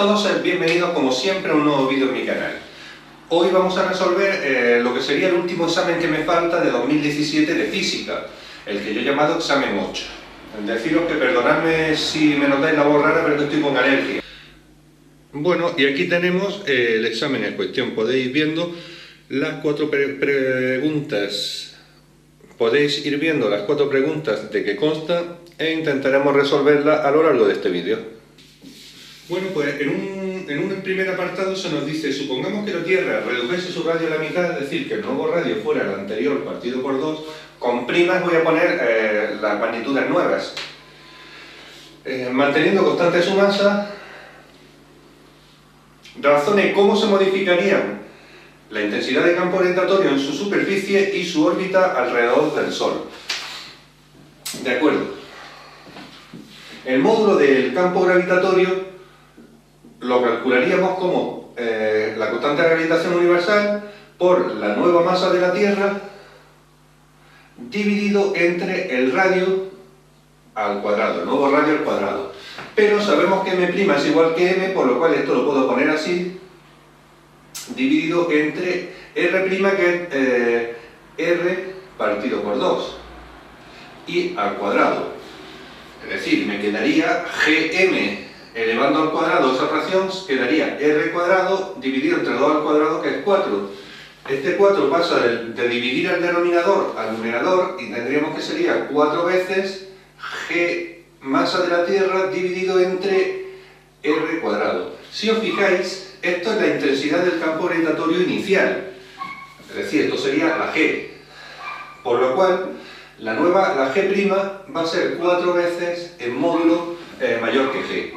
todos, bienvenidos como siempre a un nuevo vídeo en mi canal. Hoy vamos a resolver lo que sería el último examen que me falta de 2017 de física, el que yo he llamado examen 8. Deciros que perdonadme si me notáis la voz rara, pero que estoy con alergia. Bueno, y aquí tenemos el examen en cuestión. Podéis ir viendo las cuatro preguntas. Podéis ir viendo las cuatro preguntas de qué consta e intentaremos resolverlas a lo largo de este vídeo. Bueno, pues en un primer apartado se nos dice: supongamos que la Tierra redujese su radio a la mitad, es decir, que el nuevo radio fuera el anterior partido por 2, con primas voy a poner las magnitudes nuevas. Manteniendo constante su masa, razone cómo se modificarían la intensidad de campo gravitatorio en su superficie y su órbita alrededor del Sol. De acuerdo. El módulo del campo gravitatorio lo calcularíamos como la constante de gravitación universal por la nueva masa de la Tierra dividido entre el radio al cuadrado, el nuevo radio al cuadrado. Pero sabemos que m' es igual que m, por lo cual esto lo puedo poner así, dividido entre r', que es r partido por 2, y al cuadrado. Es decir, me quedaría gm elevando al cuadrado esa fracción, quedaría r cuadrado dividido entre 2 al cuadrado, que es 4. Este 4 pasa de dividir el denominador al numerador y tendríamos que sería 4 veces g masa de la Tierra dividido entre r cuadrado. Si os fijáis, esto es la intensidad del campo gravitatorio inicial, es decir, esto sería la g, por lo cual la g' va a ser 4 veces en módulo mayor que g.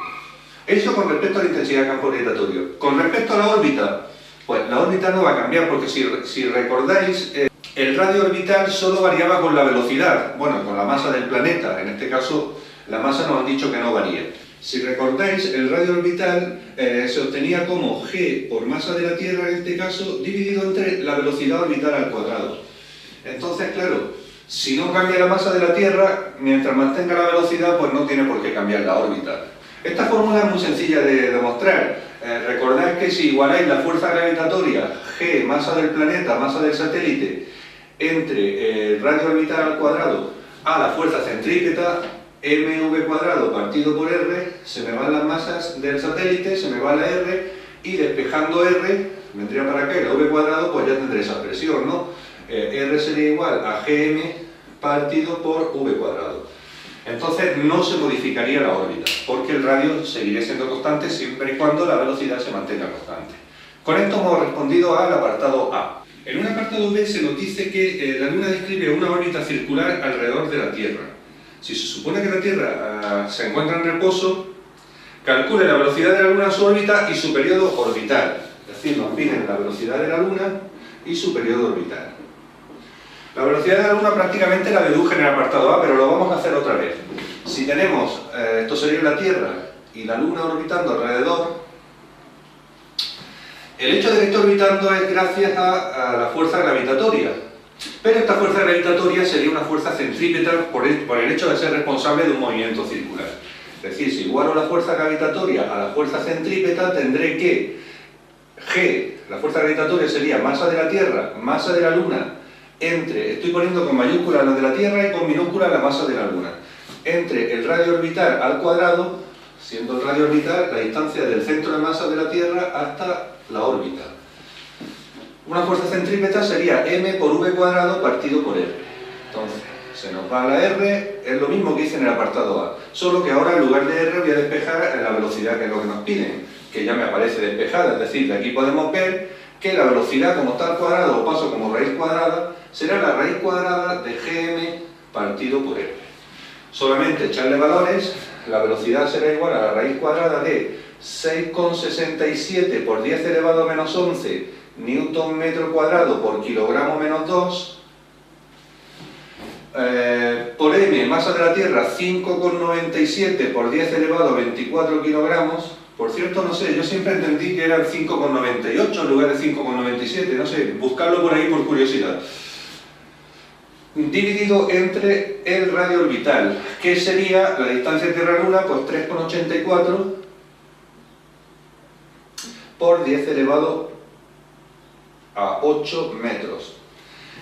Eso con respecto a la intensidad del campo gravitatorio. Con respecto a la órbita, pues la órbita no va a cambiar, porque si recordáis, el radio orbital solo variaba con la velocidad, bueno, con la masa del planeta. En este caso, la masa nos han dicho que no varía. Si recordáis, el radio orbital se obtenía como g por masa de la Tierra, en este caso, dividido entre la velocidad orbital al cuadrado. Entonces, claro, si no cambia la masa de la Tierra, mientras mantenga la velocidad, pues no tiene por qué cambiar la órbita. Esta fórmula es muy sencilla de demostrar. Recordad que si igualáis la fuerza gravitatoria, g, masa del planeta, masa del satélite, entre el radio orbital al cuadrado, a la fuerza centrípeta, mv cuadrado partido por r, se me van las masas del satélite, se me va la r, y despejando r, vendría para acá, la v cuadrado, pues ya tendré esa expresión, ¿no? R sería igual a gm partido por v cuadrado. Entonces no se modificaría la órbita, porque el radio seguiría siendo constante siempre y cuando la velocidad se mantenga constante. Con esto hemos respondido al apartado A. En un apartado B se nos dice que la Luna describe una órbita circular alrededor de la Tierra. Si se supone que la Tierra se encuentra en reposo, calcule la velocidad de la Luna en su órbita y su periodo orbital. Es decir, nos piden la velocidad de la Luna y su periodo orbital. La velocidad de la Luna prácticamente la deduje en el apartado A, pero lo vamos a hacer otra vez. Si tenemos, esto sería la Tierra y la Luna orbitando alrededor, el hecho de que esté orbitando es gracias a la fuerza gravitatoria. Pero esta fuerza gravitatoria sería una fuerza centrípeta por el hecho de ser responsable de un movimiento circular. Es decir, si igualo la fuerza gravitatoria a la fuerza centrípeta, tendré que G, la fuerza gravitatoria sería masa de la Tierra, masa de la Luna, estoy poniendo con mayúscula la de la Tierra y con minúscula la masa de la Luna, entre el radio orbital al cuadrado, siendo el radio orbital la distancia del centro de masa de la Tierra hasta la órbita. Una fuerza centrípeta sería m por v cuadrado partido por r. Entonces, se nos va la r, es lo mismo que hice en el apartado A, solo que ahora en lugar de r voy a despejar la velocidad, que es lo que nos piden, que ya me aparece despejada. Es decir, de aquí podemos ver que la velocidad, como está al cuadrado o paso como raíz cuadrada, será la raíz cuadrada de gm partido por r. Solamente echarle valores, la velocidad será igual a la raíz cuadrada de 6,67 por 10 elevado a menos 11 newton metro cuadrado por kilogramo menos 2, por m, masa de la Tierra, 5,97 por 10 elevado a 24 kilogramos. Por cierto, no sé, yo siempre entendí que eran 5,98 en lugar de 5,97, no sé, buscarlo por ahí por curiosidad. Dividido entre el radio orbital, que sería la distancia Tierra-Luna, pues 3,84 por 10 elevado a 8 metros.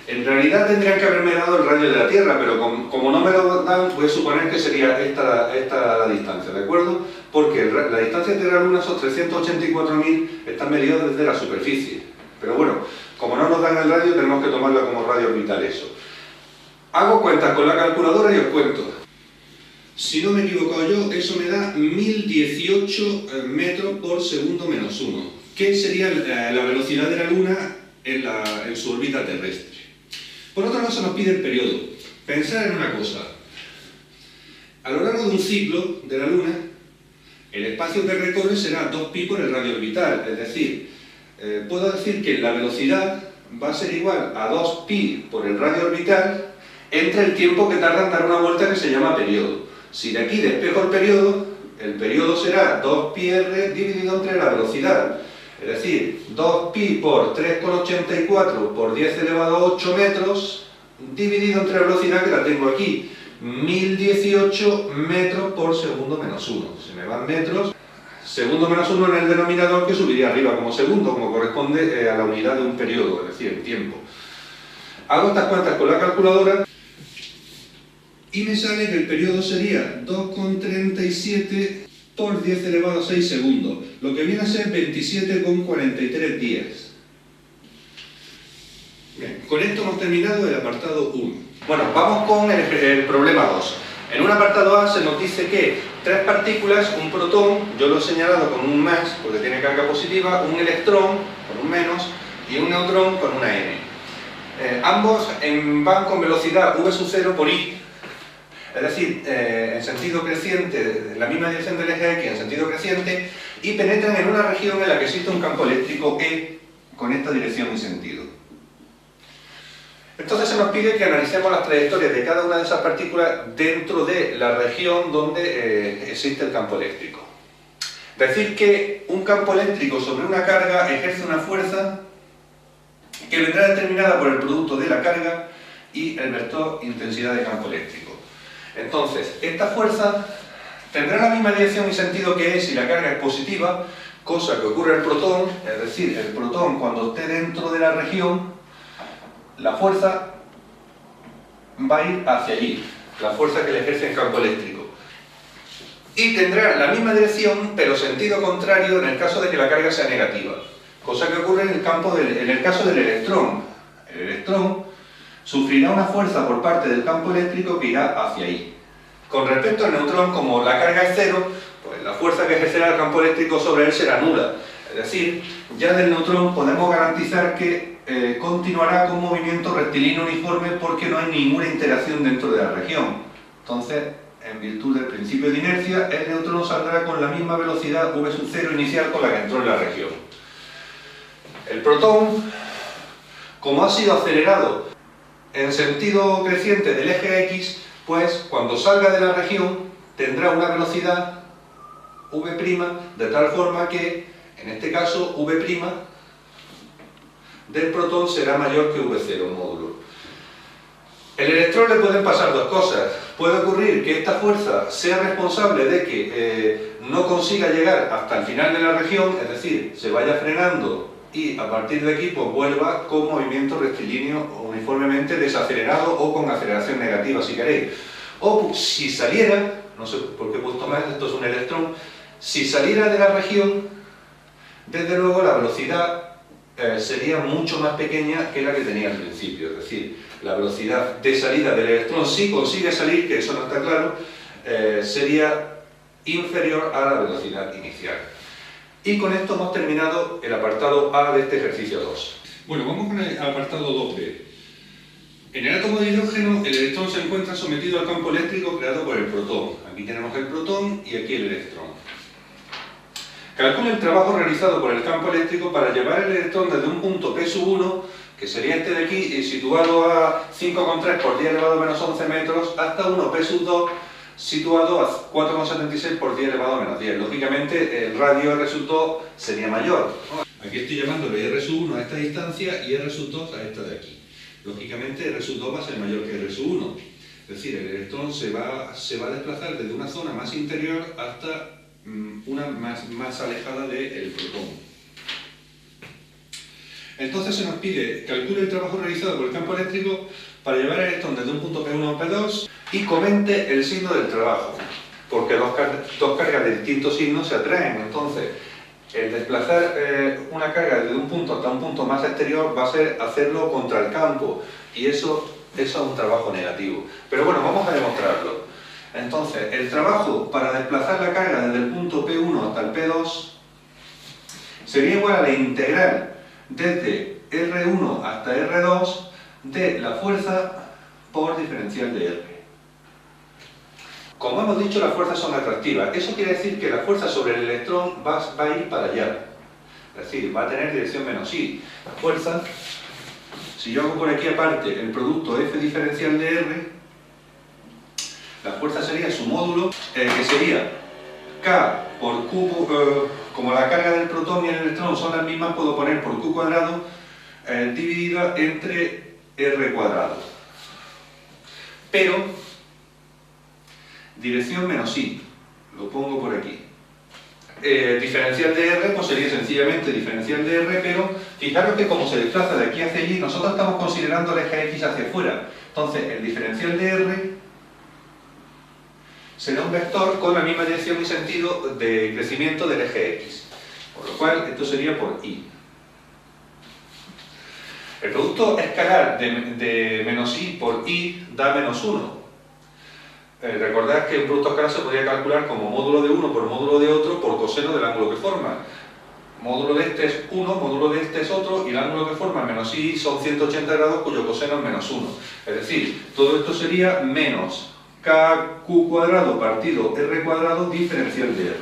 En realidad tendrían que haberme dado el radio de la Tierra, pero como no me lo dan, voy a suponer que sería esta la distancia, ¿de acuerdo? Porque la distancia Tierra-Luna, esos 384.000, están medidos desde la superficie. Pero bueno, como no nos dan el radio, tenemos que tomarla como radio orbital eso. Hago cuentas con la calculadora y os cuento. Si no me he equivocado yo, eso me da 1018 metros por segundo menos 1, que sería la velocidad de la Luna en su órbita terrestre. Por otro lado, se nos pide el periodo. Pensar en una cosa. A lo largo de un ciclo de la Luna, el espacio que recorre será 2pi por el radio orbital. Es decir, puedo decir que la velocidad va a ser igual a 2pi por el radio orbital entre el tiempo que tarda en dar una vuelta, que se llama periodo. Si de aquí despejo el periodo será 2πr dividido entre la velocidad. Es decir, 2pi por 3,84 por 10 elevado a 8 metros, dividido entre la velocidad, que la tengo aquí, 1018 metros por segundo menos 1. Se me van metros. Segundo menos 1 en el denominador, que subiría arriba como segundo, como corresponde a la unidad de un periodo, es decir, el tiempo. Hago estas cuentas con la calculadora y me sale que el periodo sería 2,37 por 10 elevado a 6 segundos, lo que viene a ser 27,43 días. Bien, con esto hemos terminado el apartado 1. Bueno, vamos con el problema 2. En un apartado A se nos dice que 3 partículas, un protón, yo lo he señalado con un más porque tiene carga positiva, un electrón con un menos y un neutrón con una n. Ambos van con velocidad v sub 0 por i. Es decir, en sentido creciente, en la misma dirección del eje X, en sentido creciente, y penetran en una región en la que existe un campo eléctrico E con esta dirección y sentido. Entonces se nos pide que analicemos las trayectorias de cada una de esas partículas dentro de la región donde existe el campo eléctrico. Decir que un campo eléctrico sobre una carga ejerce una fuerza que vendrá determinada por el producto de la carga y el vector intensidad de campo eléctrico. Entonces, esta fuerza tendrá la misma dirección y sentido que si la carga es positiva, cosa que ocurre al protón, es decir, el protón cuando esté dentro de la región, la fuerza va a ir hacia allí, la fuerza que le ejerce el campo eléctrico. Y tendrá la misma dirección, pero sentido contrario en el caso de que la carga sea negativa, cosa que ocurre en el caso del electrón. El electrón sufrirá una fuerza por parte del campo eléctrico que irá hacia ahí. Con respecto al neutrón, como la carga es cero, pues la fuerza que ejercerá el campo eléctrico sobre él será nula. Es decir, ya del neutrón podemos garantizar que continuará con movimiento rectilíneo uniforme porque no hay ninguna interacción dentro de la región. Entonces, en virtud del principio de inercia, el neutrón saldrá con la misma velocidad v sub 0 inicial con la que entró en la región. El protón, como ha sido acelerado en sentido creciente del eje X, pues cuando salga de la región tendrá una velocidad v' de tal forma que, en este caso, v' del protón será mayor que v0 módulo. El electrón le pueden pasar dos cosas. Puede ocurrir que esta fuerza sea responsable de que no consiga llegar hasta el final de la región, es decir, se vaya frenando y a partir de aquí pues vuelva con movimiento rectilíneo uniformemente desacelerado o con aceleración negativa si queréis. O si saliera, no sé por qué he puesto más, esto es un electrón, si saliera de la región, desde luego la velocidad sería mucho más pequeña que la que tenía al principio, es decir, la velocidad de salida del electrón, si consigue salir, que eso no está claro, sería inferior a la velocidad inicial. Y con esto hemos terminado el apartado A de este ejercicio 2. Bueno, vamos con el apartado 2b. En el átomo de hidrógeno, el electrón se encuentra sometido al campo eléctrico creado por el protón. Aquí tenemos el protón y aquí el electrón. Calcula el trabajo realizado por el campo eléctrico para llevar el electrón desde un punto P1, que sería este de aquí, situado a 5,3 por 10 elevado a menos 11 metros, hasta uno P2, situado a 4,76 por 10 elevado a menos 10. Lógicamente, el radio R2 sería mayor. Aquí estoy llamándole R1 a esta distancia y R2 a esta de aquí. Lógicamente, R2 va a ser mayor que R1. Es decir, el electrón se va a desplazar desde una zona más interior hasta una más alejada del protón. Entonces se nos pide calcule el trabajo realizado por el campo eléctrico para llevar el electrón desde un punto P1 a P2 y comente el signo del trabajo, porque dos cargas de distintos signos se atraen. Entonces, el desplazar una carga desde un punto hasta un punto más exterior va a ser hacerlo contra el campo, y eso es un trabajo negativo. Pero bueno, vamos a demostrarlo. Entonces, el trabajo para desplazar la carga desde el punto P1 hasta el P2 sería igual a la integral desde R1 hasta R2 de la fuerza por diferencial de R. Como hemos dicho, las fuerzas son atractivas. Eso quiere decir que la fuerza sobre el electrón va a ir para allá. Es decir, va a tener dirección menos I. La fuerza, si yo hago por aquí aparte el producto F diferencial de R, la fuerza sería su módulo, que sería K por Q, como la carga del protón y el electrón son las mismas, puedo poner por Q cuadrado dividida entre R cuadrado. Pero, dirección menos I, lo pongo por aquí. Diferencial de R, pues sería sencillamente diferencial de R, pero fijaros que como se desplaza de aquí hacia allí, nosotros estamos considerando el eje X hacia afuera. Entonces, el diferencial de R será un vector con la misma dirección y sentido de crecimiento del eje X. Por lo cual, esto sería por I. El producto escalar de menos I por I da menos 1. Recordad que un producto escalar se podría calcular como módulo de uno por módulo de otro por coseno del ángulo que forma. Módulo de este es 1, módulo de este es otro, y el ángulo que forma menos I son 180 grados cuyo coseno es menos 1. Es decir, todo esto sería menos KQ cuadrado partido R cuadrado diferencial de R.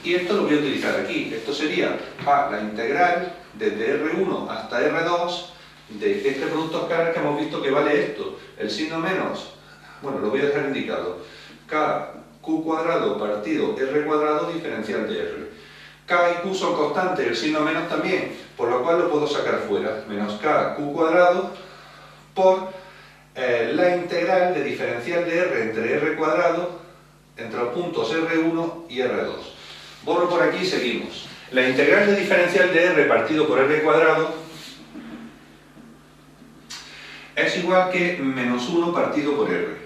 Y esto lo voy a utilizar aquí. Esto sería la integral desde R1 hasta R2 de este producto escalar que hemos visto que vale esto. El signo menos, bueno, lo voy a dejar indicado. KQ cuadrado partido R cuadrado diferencial de R. K y Q son constantes, el signo menos también, por lo cual lo puedo sacar fuera. Menos KQ cuadrado por la integral de diferencial de R entre R cuadrado entre los puntos R1 y R2. Borro por aquí y seguimos. La integral de diferencial de R partido por R cuadrado es igual que menos 1 partido por R.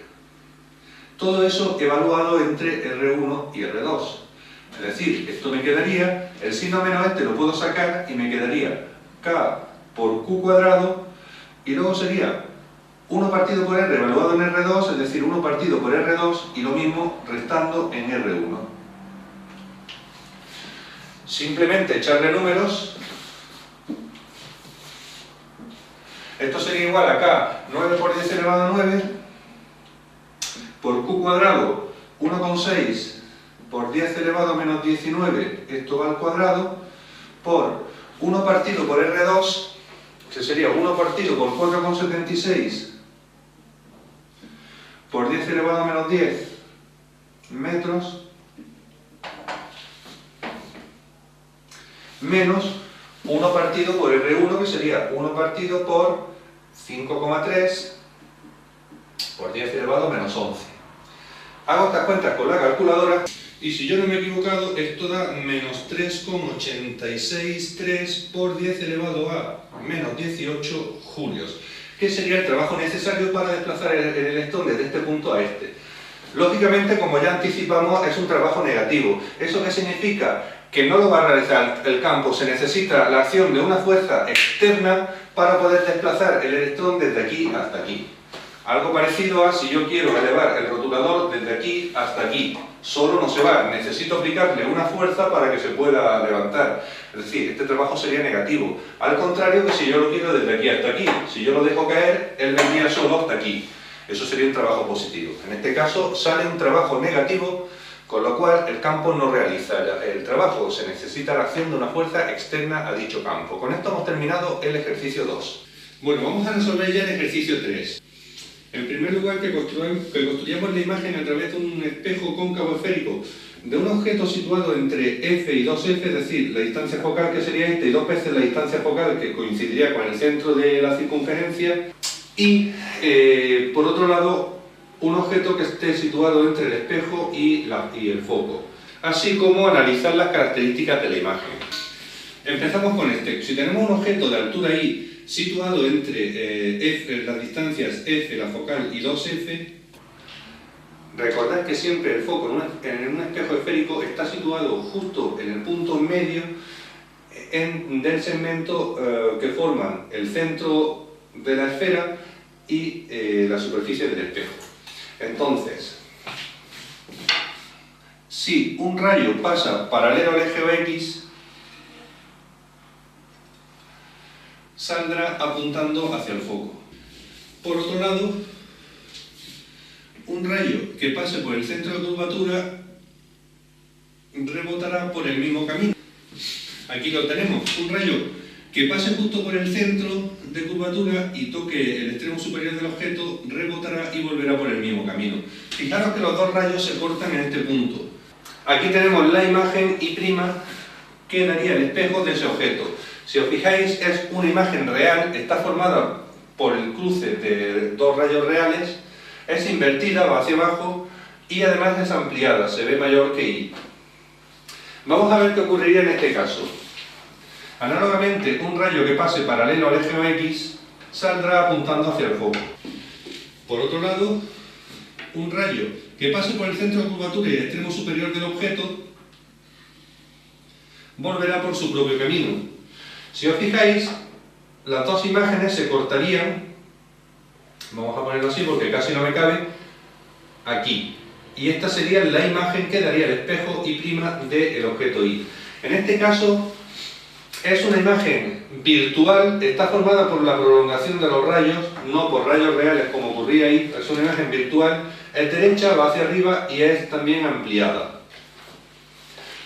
Todo eso evaluado entre R1 y R2. Es decir, esto me quedaría, el signo menos este lo puedo sacar y me quedaría K por Q cuadrado, y luego sería 1 partido por R evaluado en R2, es decir, 1 partido por R2, y lo mismo restando en R1. Simplemente echarle números. Esto sería igual a K, 9 por 10 elevado a 9, por Q cuadrado, 1,6 por 10 elevado a menos 19, esto va al cuadrado, por 1 partido por R2, que sería 1 partido por 4,76 por 10 elevado a menos 10 metros, menos 1 partido por R1, que sería 1 partido por 5,3 por 10 elevado a menos 11. Hago estas cuentas con la calculadora y si yo no me he equivocado, esto da menos 3,863 por 10 elevado a menos 18 julios, que sería el trabajo necesario para desplazar el electrón desde este punto a este. Lógicamente, como ya anticipamos, es un trabajo negativo. ¿Eso qué significa? Que no lo va a realizar el campo, se necesita la acción de una fuerza externa para poder desplazar el electrón desde aquí hasta aquí. Algo parecido a si yo quiero elevar el rotulador desde aquí hasta aquí. Solo no se va, necesito aplicarle una fuerza para que se pueda levantar. Es decir, este trabajo sería negativo. Al contrario que si yo lo quiero desde aquí hasta aquí. Si yo lo dejo caer, él vendría solo hasta aquí. Eso sería un trabajo positivo. En este caso sale un trabajo negativo, con lo cual el campo no realiza el trabajo. Se necesita la acción de una fuerza externa a dicho campo. Con esto hemos terminado el ejercicio 2. Bueno, vamos a resolver ya el ejercicio 3. En primer lugar, que construyamos la imagen a través de un espejo cóncavo esférico de un objeto situado entre F y 2F, es decir, la distancia focal que sería esta y 2 veces la distancia focal que coincidiría con el centro de la circunferencia, y por otro lado un objeto que esté situado entre el espejo y el foco, así como analizar las características de la imagen. Empezamos con este. Si tenemos un objeto de altura i situado entre las distancias f, la focal, y 2f, recordad que siempre el foco en un espejo esférico está situado justo en el punto medio del segmento que forman el centro de la esfera y la superficie del espejo. Entonces, si un rayo pasa paralelo al eje X, saldrá apuntando hacia el foco. Por otro lado, un rayo que pase por el centro de curvatura rebotará por el mismo camino. Aquí lo tenemos, un rayo que pase justo por el centro de curvatura y toque el extremo superior del objeto, rebotará y volverá por el mismo camino. Fijaros que los dos rayos se cortan en este punto. Aquí tenemos la imagen Y' que daría el espejo de ese objeto. Si os fijáis, es una imagen real, está formada por el cruce de dos rayos reales, es invertida, va hacia abajo y además es ampliada, se ve mayor que Y. Vamos a ver qué ocurriría en este caso. Análogamente, un rayo que pase paralelo al eje X saldrá apuntando hacia el foco. Por otro lado, un rayo que pase por el centro de curvatura y el extremo superior del objeto volverá por su propio camino. Si os fijáis, las dos imágenes se cortarían, vamos a ponerlo así porque casi no me cabe, aquí. Y esta sería la imagen que daría el espejo Y' del objeto Y. En este caso, es una imagen virtual, está formada por la prolongación de los rayos, no por rayos reales como ocurría ahí, es una imagen virtual, es derecha, va hacia arriba y es también ampliada.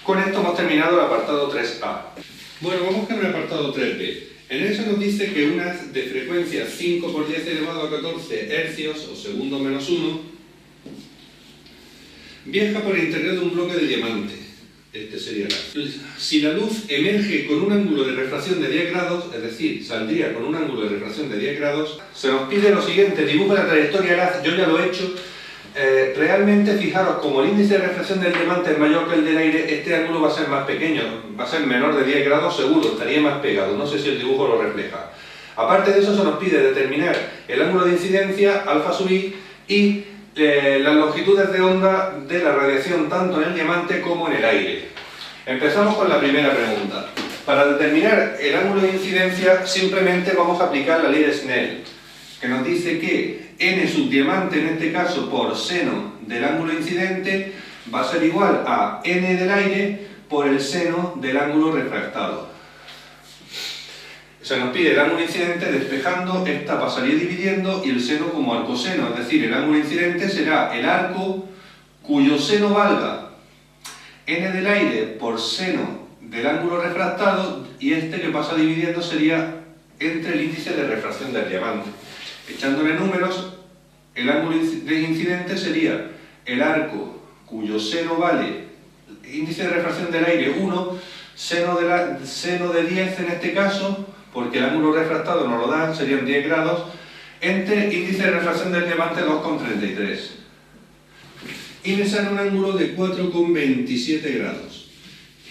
Con esto hemos terminado el apartado 3A. Bueno, vamos con el apartado 3B. En eso nos dice que un haz de frecuencia 5 por 10 elevado a 14 hercios o segundo menos 1 viaja por el interior de un bloque de diamante. Este sería el haz. Si la luz emerge con un ángulo de refracción de 10 grados, es decir, saldría con un ángulo de refracción de 10 grados, se nos pide lo siguiente: dibuja la trayectoria del haz. Yo ya lo he hecho. Realmente, fijaros, como el índice de refracción del diamante es mayor que el del aire, este ángulo va a ser más pequeño, va a ser menor de 10 grados seguro, estaría más pegado, no sé si el dibujo lo refleja. Aparte de eso, se nos pide determinar el ángulo de incidencia, alfa sub i, y las longitudes de onda de la radiación tanto en el diamante como en el aire. Empezamos con la primera pregunta. Para determinar el ángulo de incidencia, simplemente vamos a aplicar la ley de Snell, que nos dice que n subdiamante, en este caso por seno del ángulo incidente, va a ser igual a n del aire por el seno del ángulo refractado. Se nos pide el ángulo incidente despejando, esta pasaría dividiendo y el seno como arcoseno, es decir, el ángulo incidente será el arco cuyo seno valga n del aire por seno del ángulo refractado, y este que pasa dividiendo sería entre el índice de refracción del diamante. Echándole números, el ángulo de incidente sería el arco cuyo seno vale índice de refracción del aire 1, seno de 10 en este caso, porque el ángulo refractado nos lo dan, serían 10 grados, entre índice de refracción del diamante 2,33. Y me sale un ángulo de 4,27 grados.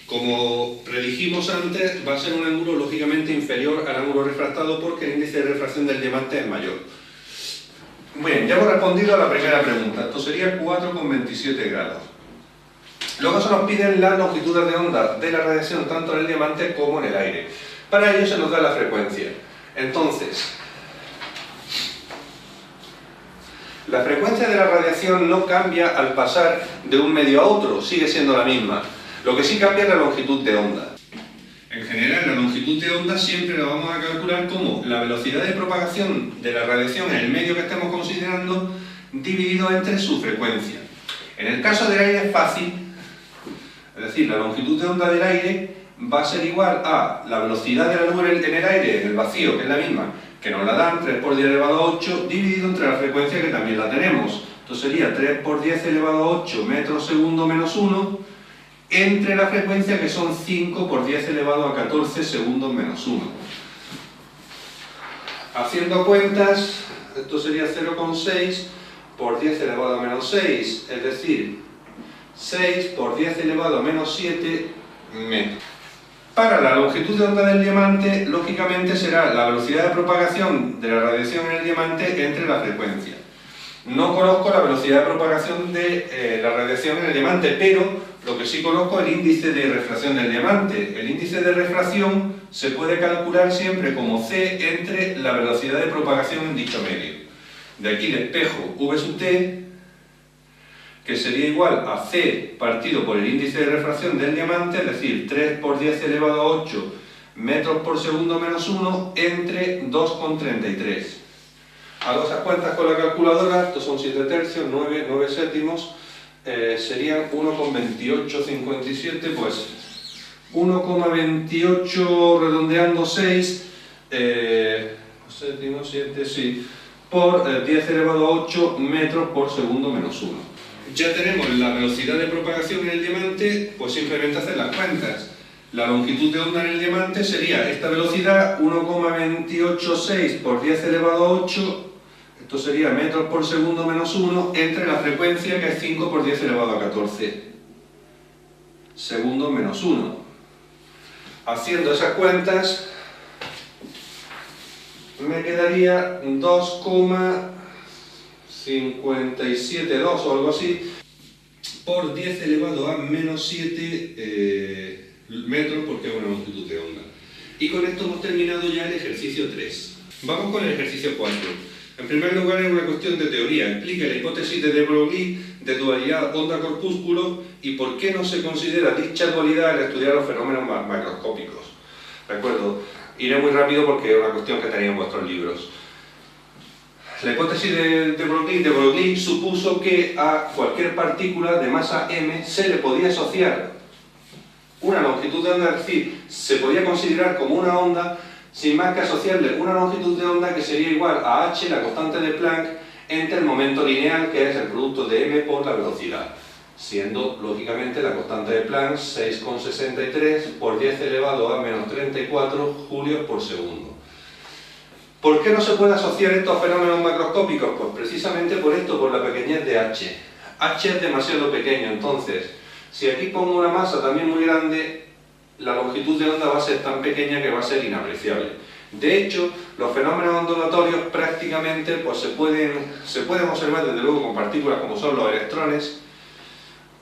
Como predijimos antes, va a ser un ángulo lógicamente inferior al ángulo refractado porque el índice de refracción del diamante es mayor. Bien, ya hemos respondido a la primera pregunta. Esto sería 4,27 grados. Luego se nos piden las longitudes de onda de la radiación tanto en el diamante como en el aire. Para ello se nos da la frecuencia. Entonces, la frecuencia de la radiación no cambia al pasar de un medio a otro, sigue siendo la misma. Lo que sí cambia es la longitud de onda. En general, la longitud de onda siempre la vamos a calcular como la velocidad de propagación de la radiación en el medio que estemos considerando dividido entre su frecuencia. En el caso del aire es fácil, es decir, la longitud de onda del aire va a ser igual a la velocidad de la nube en el aire, en el vacío, que es la misma, que nos la dan, 3 por 10 elevado a 8, dividido entre la frecuencia que también la tenemos. Esto sería 3 por 10 elevado a 8 metros segundo menos 1, entre la frecuencia que son 5 por 10 elevado a 14 segundos menos 1. Haciendo cuentas, esto sería 0,6 por 10 elevado a menos 6, es decir, 6 por 10 elevado a menos 7 metros. Para la longitud de onda del diamante, lógicamente será la velocidad de propagación de la radiación en el diamante entre la frecuencia. No conozco la velocidad de propagación de la radiación en el diamante, pero lo que sí conozco es el índice de refracción del diamante. El índice de refracción se puede calcular siempre como C entre la velocidad de propagación en dicho medio. De aquí despejo V sub T, que sería igual a C partido por el índice de refracción del diamante, es decir, 3 por 10 elevado a 8 metros por segundo menos 1 entre 2,33. Hago esas cuentas con la calculadora, estos son 7 tercios, 9 séptimos, serían 1,2857, pues 1,28 redondeando 6, séptimos, 7, sí, por 10 elevado a 8 metros por segundo menos 1. Ya tenemos la velocidad de propagación en el diamante, pues simplemente hacer las cuentas. La longitud de onda en el diamante sería esta velocidad, 1,286 por 10 elevado a 8, esto sería metros por segundo menos 1, entre la frecuencia, que es 5 por 10 elevado a 14 segundos menos 1. Haciendo esas cuentas, me quedaría 2,572 o algo así por 10 elevado a menos 7 metros, porque es una longitud de onda. Y con esto hemos terminado ya el ejercicio 3. Vamos con el ejercicio 4. En primer lugar, es una cuestión de teoría. Explica la hipótesis de de Broglie de dualidad onda-corpúsculo y por qué no se considera dicha dualidad al estudiar los fenómenos macroscópicos. ¿De acuerdo? Iré muy rápido porque es una cuestión que tenéis en vuestros libros. La hipótesis de Broglie supuso que a cualquier partícula de masa m se le podía asociar una longitud de onda, es decir, se podía considerar como una onda sin más que asociarle una longitud de onda que sería igual a h, la constante de Planck, entre el momento lineal, que es el producto de m por la velocidad, siendo lógicamente la constante de Planck 6,63 por 10 elevado a menos 34 julios por segundo. ¿Por qué no se puede asociar estos fenómenos macroscópicos? Pues precisamente por esto, por la pequeñez de h. h es demasiado pequeño, entonces, si aquí pongo una masa también muy grande, la longitud de onda va a ser tan pequeña que va a ser inapreciable. De hecho, los fenómenos ondulatorios prácticamente pues, se pueden observar desde luego con partículas como son los electrones,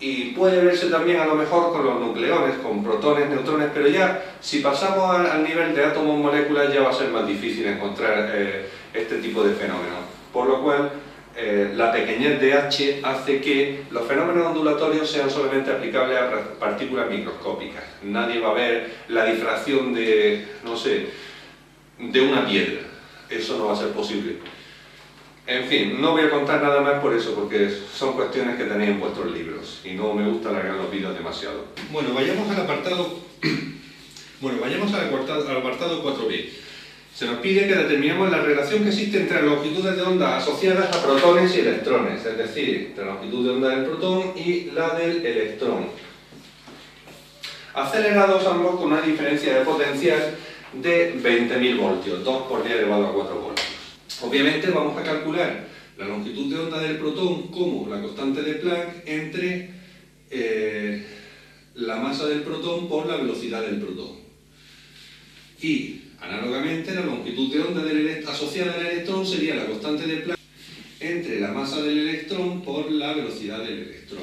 y puede verse también a lo mejor con los nucleones, con protones, neutrones, pero ya si pasamos al nivel de átomos, moléculas, ya va a ser más difícil encontrar este tipo de fenómenos. Por lo cual, la pequeñez de h hace que los fenómenos ondulatorios sean solamente aplicables a partículas microscópicas. Nadie va a ver la difracción de, no sé, de una piedra. Eso no va a ser posible. En fin, no voy a contar nada más por eso, porque son cuestiones que tenéis en vuestros libros y no me gusta alargar los vídeos demasiado. Bueno, vayamos al apartado 4b. Se nos pide que determinemos la relación que existe entre las longitudes de onda asociadas a protones y electrones, es decir, entre la longitud de onda del protón y la del electrón, acelerados ambos con una diferencia de potencial de 20.000 voltios, 2 por 10 elevado a 4 voltios. Obviamente vamos a calcular la longitud de onda del protón como la constante de Planck entre la masa del protón por la velocidad del protón. Y análogamente, la longitud de onda asociada al electrón sería la constante de Planck entre la masa del electrón por la velocidad del electrón.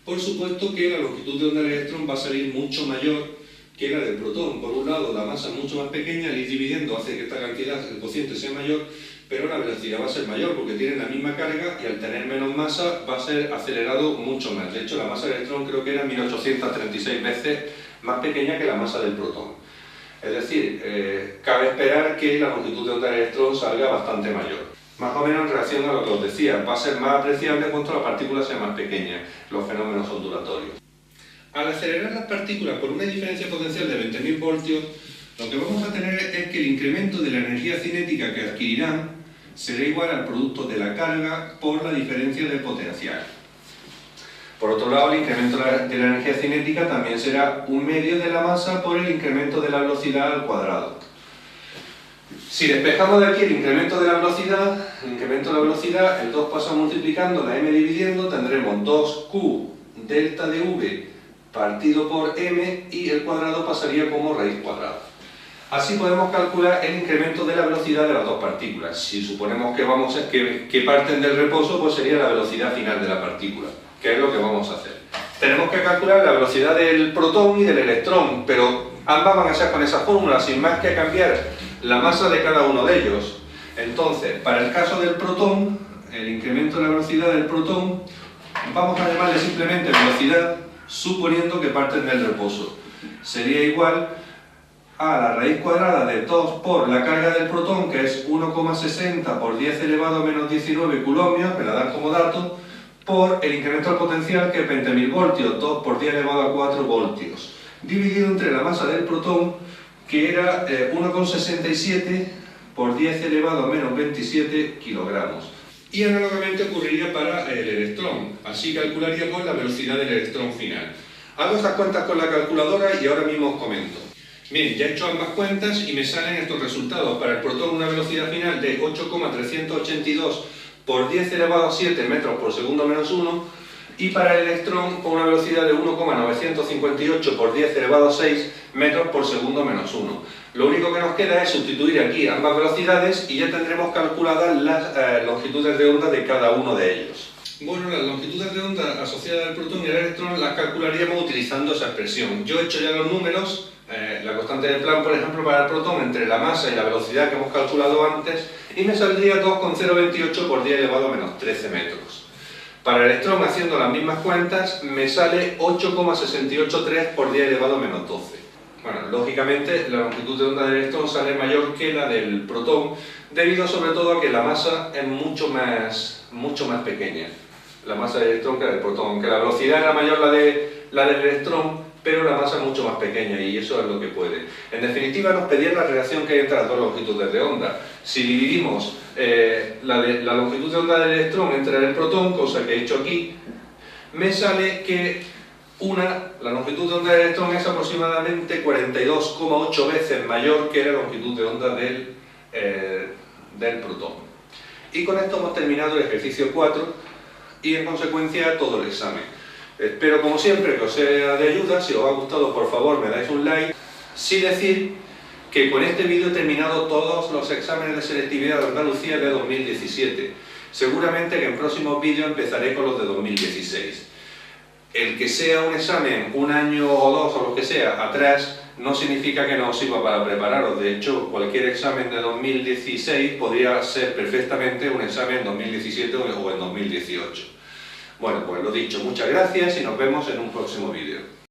Por supuesto que la longitud de onda del electrón va a salir mucho mayor que la del protón. Por un lado, la masa es mucho más pequeña, al ir dividiendo hace que esta cantidad, el cociente sea mayor, pero la velocidad va a ser mayor porque tiene la misma carga y al tener menos masa va a ser acelerado mucho más. De hecho, la masa del electrón creo que era 1836 veces más pequeña que la masa del protón. Es decir, cabe esperar que la longitud de onda del electrón salga bastante mayor. Más o menos en relación a lo que os decía, va a ser más apreciable cuanto la partícula sea más pequeña, los fenómenos ondulatorios. Al acelerar las partículas por una diferencia potencial de 20.000 voltios, lo que vamos a tener es que el incremento de la energía cinética que adquirirán será igual al producto de la carga por la diferencia del potencial. Por otro lado, el incremento de la energía cinética también será un medio de la masa por el incremento de la velocidad al cuadrado. Si despejamos de aquí el incremento de la velocidad, el 2 pasa multiplicando, la m dividiendo, tendremos 2q delta de v partido por m y el cuadrado pasaría como raíz cuadrada. Así podemos calcular el incremento de la velocidad de las dos partículas. Si suponemos que parten del reposo, pues sería la velocidad final de la partícula, que es lo que vamos a hacer. Tenemos que calcular la velocidad del protón y del electrón, pero ambas van a ser con esa fórmula, sin más que cambiar la masa de cada uno de ellos. Entonces, para el caso del protón, el incremento de la velocidad del protón, vamos a llamarle simplemente velocidad, suponiendo que parten del reposo. Sería igual a la raíz cuadrada de 2 por la carga del protón, que es 1,60 por 10 elevado a menos 19 coulombs, me la dan como dato, por el incremento del potencial, que es 20.000 voltios, 2 por 10 elevado a 4 voltios, dividido entre la masa del protón, que era 1,67 por 10 elevado a menos 27 kilogramos. Y análogamente ocurriría para el electrón, así calcularíamos la velocidad del electrón final. Hago estas cuentas con la calculadora y ahora mismo os comento. Bien, ya he hecho ambas cuentas y me salen estos resultados. Para el protón una velocidad final de 8,382 por 10 elevado a 7 metros por segundo menos 1, y para el electrón con una velocidad de 1,958 por 10 elevado a 6 metros por segundo menos 1. Lo único que nos queda es sustituir aquí ambas velocidades y ya tendremos calculadas las longitudes de onda de cada uno de ellos. Bueno, las longitudes de onda asociadas al protón y al electrón las calcularíamos utilizando esa expresión. Yo he hecho ya los números, la constante de Planck, por ejemplo, para el protón entre la masa y la velocidad que hemos calculado antes, y me saldría 2,028 por 10 elevado a menos 13 metros. Para el electrón, haciendo las mismas cuentas, me sale 8,683 por 10 elevado a menos 12. Bueno, lógicamente la longitud de onda del electrón sale mayor que la del protón, debido sobre todo a que la masa es mucho más pequeña, la masa del electrón que la del protón, aunque la velocidad era mayor la del electrón, pero la masa es mucho más pequeña y eso es lo que puede. En definitiva, nos pedían la relación que hay entre las dos longitudes de onda. Si dividimos la longitud de onda del electrón entre el protón, cosa que he hecho aquí, me sale que la longitud de onda del electrón es aproximadamente 42,8 veces mayor que la longitud de onda del protón. Y con esto hemos terminado el ejercicio 4 y en consecuencia todo el examen. Espero como siempre que os sea de ayuda. Si os ha gustado, por favor me dais un like. Sí decir que con este vídeo he terminado todos los exámenes de selectividad de Andalucía de 2017. Seguramente que en próximos vídeos empezaré con los de 2016. El que sea un examen un año o dos o lo que sea atrás no significa que no os sirva para prepararos. De hecho, cualquier examen de 2016 podría ser perfectamente un examen en 2017 o en 2018. Bueno, pues lo dicho, muchas gracias y nos vemos en un próximo vídeo.